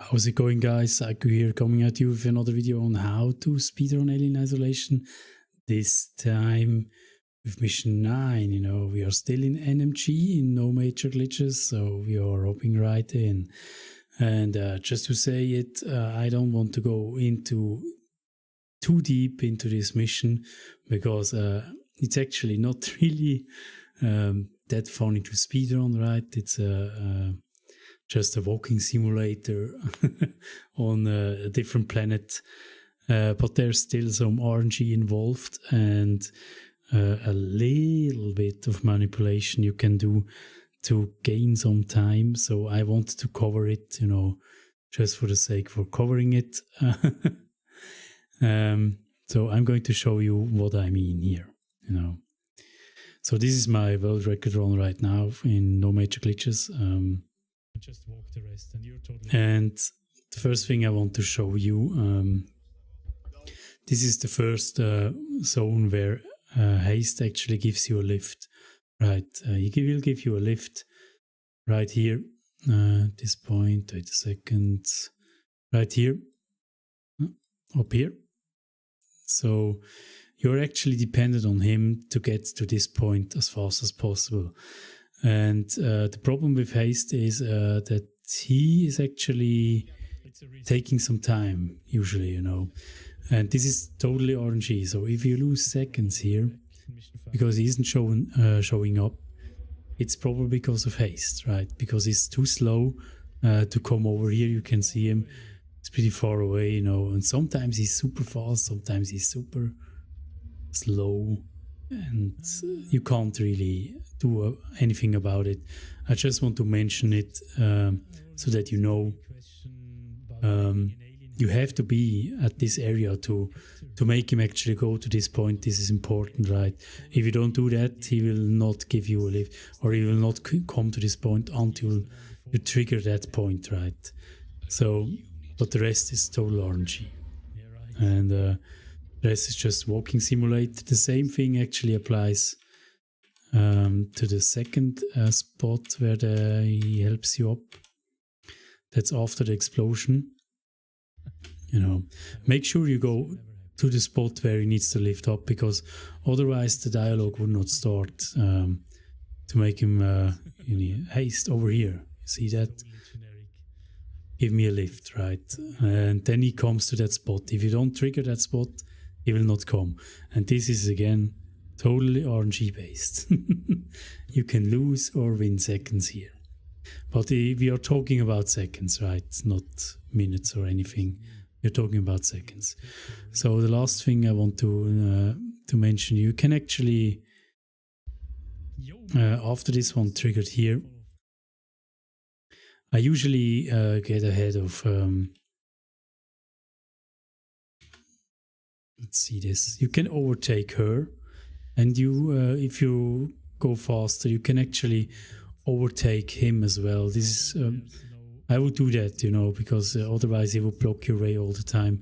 How's it going, guys? Aku here, coming at you with another video on how to speedrun Alien Isolation. This time with mission 9, we are still in NMG, in no major glitches, so we are hopping right in. And just to say it, I don't want to go into too deep into this mission, because it's actually not really that funny to speedrun, right? It's just a walking simulator on a different planet, but there's still some RNG involved and a little bit of manipulation you can do to gain some time. So I wanted to cover it, just for the sake for covering it. So I'm going to show you what I mean here, So this is my world record run right now in no major glitches. Just walk the rest and you're totally... And the first thing I want to show you, this is the first zone where haste actually gives you a lift, right? He will give you a lift right here, this point, wait a second, right here, up here. So you're actually dependent on him to get to this point as fast as possible. And the problem with haste is that he is actually taking some time, usually, And this is totally RNG. So if you lose seconds here, because he isn't showing up, it's probably because of haste, right? Because he's too slow to come over here. You can see him. It's pretty far away, And sometimes he's super fast, sometimes he's super slow. And you can't really do anything about it. I just want to mention it so that you know you have to be at this area to make him actually go to this point. This is important, right? If you don't do that, he will not give you a lift, or he will not come to this point until you trigger that point, right? So, but the rest is total RNG. And the rest is just walking simulator. The same thing actually applies to the second spot where he helps you up. That's after the explosion. Make sure you go to the spot where he needs to lift up, because otherwise the dialogue would not start to make him haste over here. You see that? Give me a lift, right? And then he comes to that spot. If you don't trigger that spot, he will not come. And this is again totally RNG based. You can lose or win seconds here. But we are talking about seconds, right? Not minutes or anything. We're talking about seconds. So the last thing I want to mention, you can actually, after this one triggered here, I usually get ahead of... let's see this. You can overtake her, and you, if you go faster, you can actually overtake him as well. This is, I would do that, because otherwise he will block your way all the time.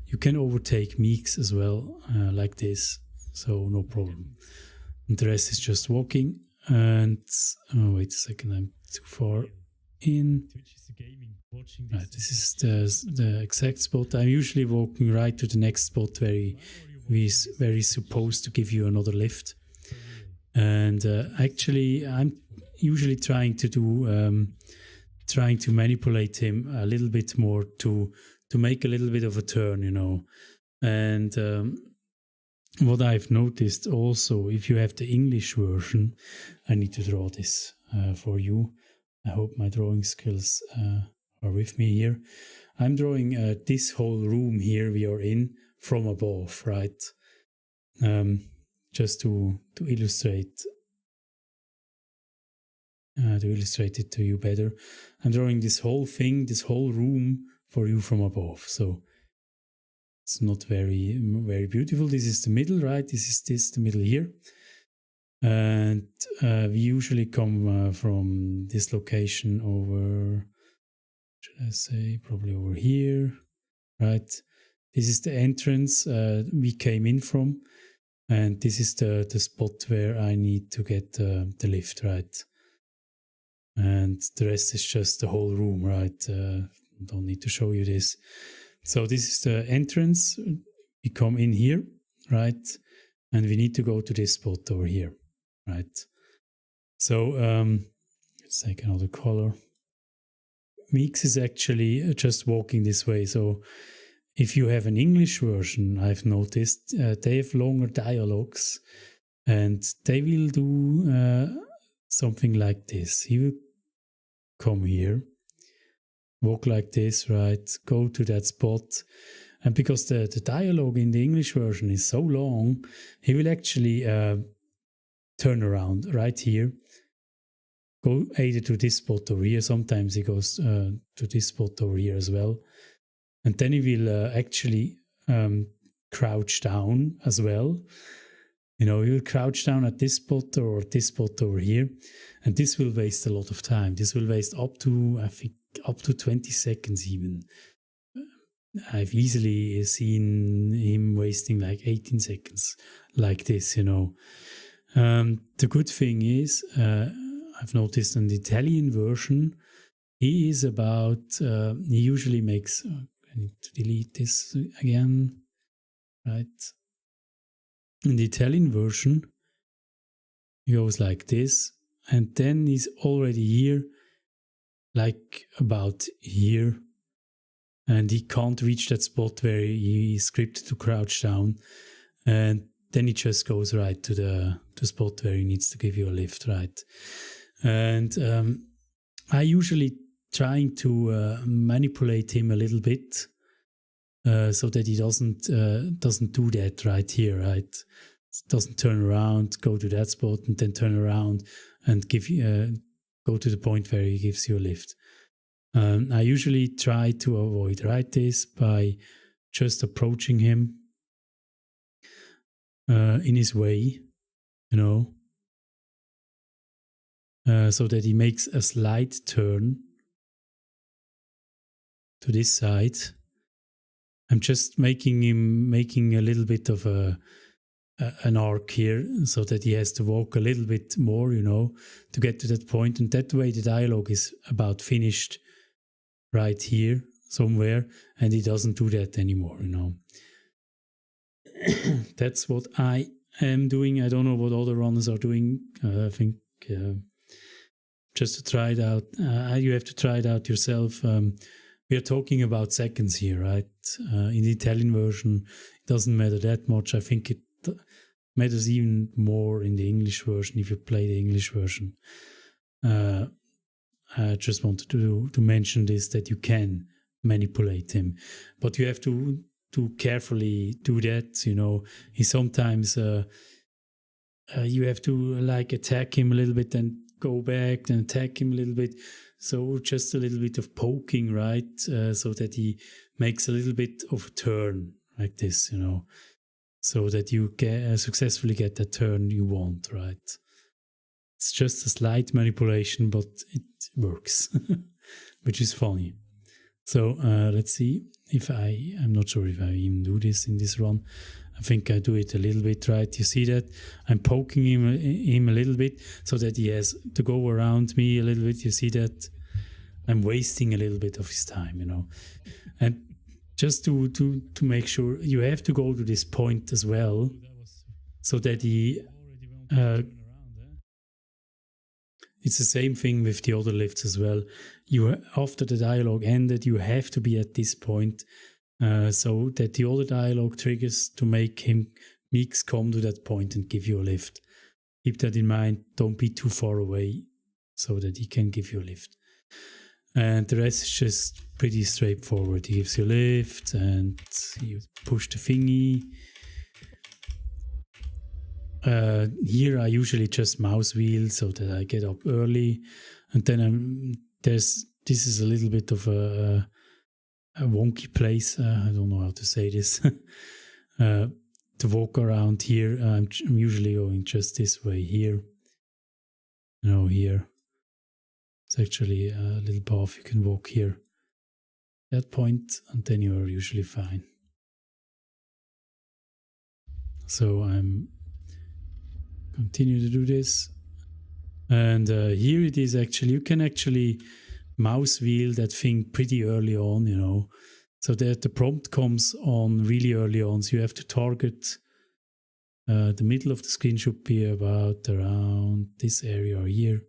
You can overtake Meeks as well, like this, so no problem. And the rest is just walking. And oh, wait a second, I'm too far in. Right, this is the exact spot. I'm usually walking right to the next spot where he's supposed to give you another lift. And actually, I'm usually trying to manipulate him a little bit more to make a little bit of a turn, And what I've noticed also, if you have the English version, I need to draw this for you. I hope my drawing skills are with me here. I'm drawing this whole room here we are in from above, right? Just to illustrate it to you better. I'm drawing this whole thing, this whole room for you from above. So it's not very, very beautiful. This is the middle, right? This is the middle here. And we usually come from this location over, should I say, probably over here, right? This is the entrance we came in from. And this is the spot where I need to get the lift, right? And the rest is just the whole room, right? don't need to show you this. So this is the entrance. We come in here, right? And we need to go to this spot over here, right? So let's take another color. Mix is actually just walking this way. So if you have an English version, I've noticed they have longer dialogues, and they will do something like this. He will come here, walk like this, right? Go to that spot. And because the dialogue in the English version is so long, he will actually turn around right here. Go either to this spot over here. Sometimes he goes to this spot over here as well. And then he will actually crouch down as well. You know, he will crouch down at this spot or this spot over here. And this will waste a lot of time. This will waste up to, I think, up to 20 seconds even. I've easily seen him wasting like 18 seconds like this, you know. The good thing is, I've noticed in the Italian version, he is about, he usually makes, I need to delete this again, right? In the Italian version, he goes like this, and then he's already here, like about here, and he can't reach that spot where he is scripted to crouch down, and then he just goes right to the spot where he needs to give you a lift, right? And I usually trying to manipulate him a little bit so that he doesn't do that right here, right? Doesn't turn around, go to that spot, and then turn around and give you go to the point where he gives you a lift. I usually try to avoid this by just approaching him in his way, you know, so that he makes a slight turn to this side. I'm just making a little bit of an arc here, so that he has to walk a little bit more, you know, to get to that point. And that way the dialogue is about finished right here somewhere, and he doesn't do that anymore, you know. That's what I am doing. I don't know what other runners are doing. I think just to try it out, you have to try it out yourself. We are talking about seconds here, right? In the Italian version, it doesn't matter that much. I think it matters even more in the English version if you play the English version. I just wanted to mention this, that you can manipulate him, but you have to carefully do that. You know, he sometimes you have to like attack him a little bit and go back, then attack him a little bit. So just a little bit of poking, right? So that he makes a little bit of a turn like this, you know, so that you successfully get the turn you want, right? It's just a slight manipulation, but it works, which is funny. So let's see if I'm not sure if I even do this in this run. I think I do it a little bit, right? You see that? I'm poking him a little bit so that he has to go around me a little bit. You see that? I'm wasting a little bit of his time, you know. And just to make sure, you have to go to this point as well, so that he... it's the same thing with the other lifts as well. After the dialogue ended, you have to be at this point, so that the other dialogue triggers to make Meeks come to that point and give you a lift. Keep that in mind. Don't be too far away so that he can give you a lift. And the rest is just pretty straightforward. He gives you a lift and you push the thingy. Here I usually just mouse wheel so that I get up early, and then this is a little bit of a wonky place. I don't know how to say this. To walk around here, I'm usually going just this way here. You know, here. It's actually a little path you can walk here. That point, and then you are usually fine. So I'm continue to do this, and here it is. Actually, you can actually mouse wheel that thing pretty early on, you know, so that the prompt comes on really early on. So you have to target the middle of the screen should be about around this area here.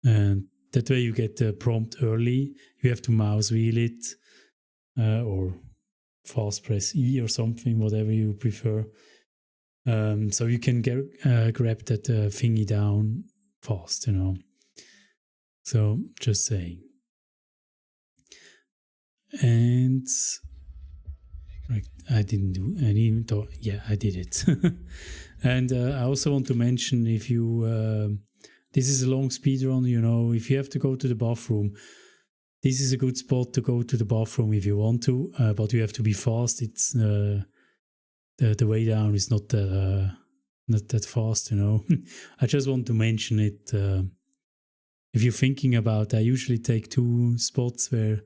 And that way you get the prompt early. You have to mouse wheel it or fast press E or something, whatever you prefer. So you can grab that thingy down fast, you know. So just saying. And I didn't do any. Yeah, I did it. And I also want to mention, if you this is a long speed run, you know, if you have to go to the bathroom, this is a good spot to go to the bathroom if you want to, but you have to be fast. It's the way down is not that fast, you know. I just want to mention it. If you're thinking about, I usually take 2 spots where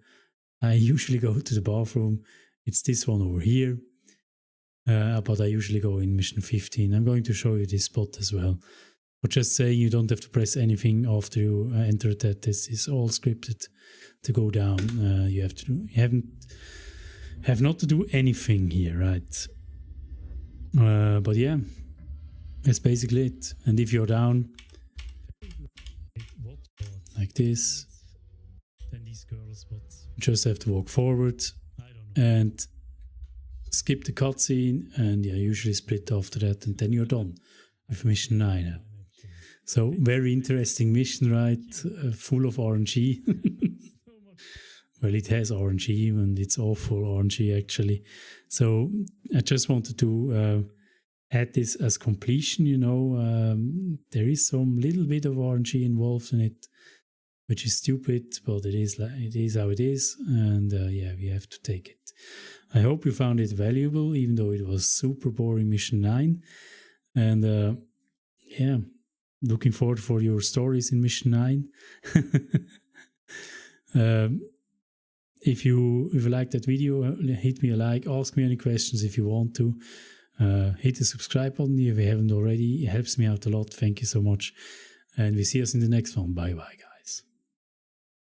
I usually go to the bathroom. It's this one over here, but I usually go in mission 15. I'm going to show you this spot as well. But just saying, you don't have to press anything after you enter that. This is all scripted to go down. You have not to do anything here, right? But yeah, that's basically it. And if you're down like this, then these girls, what? you just have to walk forward and skip the cutscene, and yeah, usually split after that, and then you're done with mission 9. So very interesting mission, right? Full of RNG. Well, it has RNG, and it's awful RNG actually. So I just wanted to add this as completion, you know. There is some little bit of RNG involved in it, which is stupid, but it is how it is, and yeah, we have to take it. I hope you found it valuable, even though it was super boring mission 9. And yeah, looking forward for your stories in mission 9. If you like that video, hit me a like, ask me any questions if you want to. Hit the subscribe button if you haven't already. It helps me out a lot. Thank you so much. And we see us in the next one. Bye bye, guys.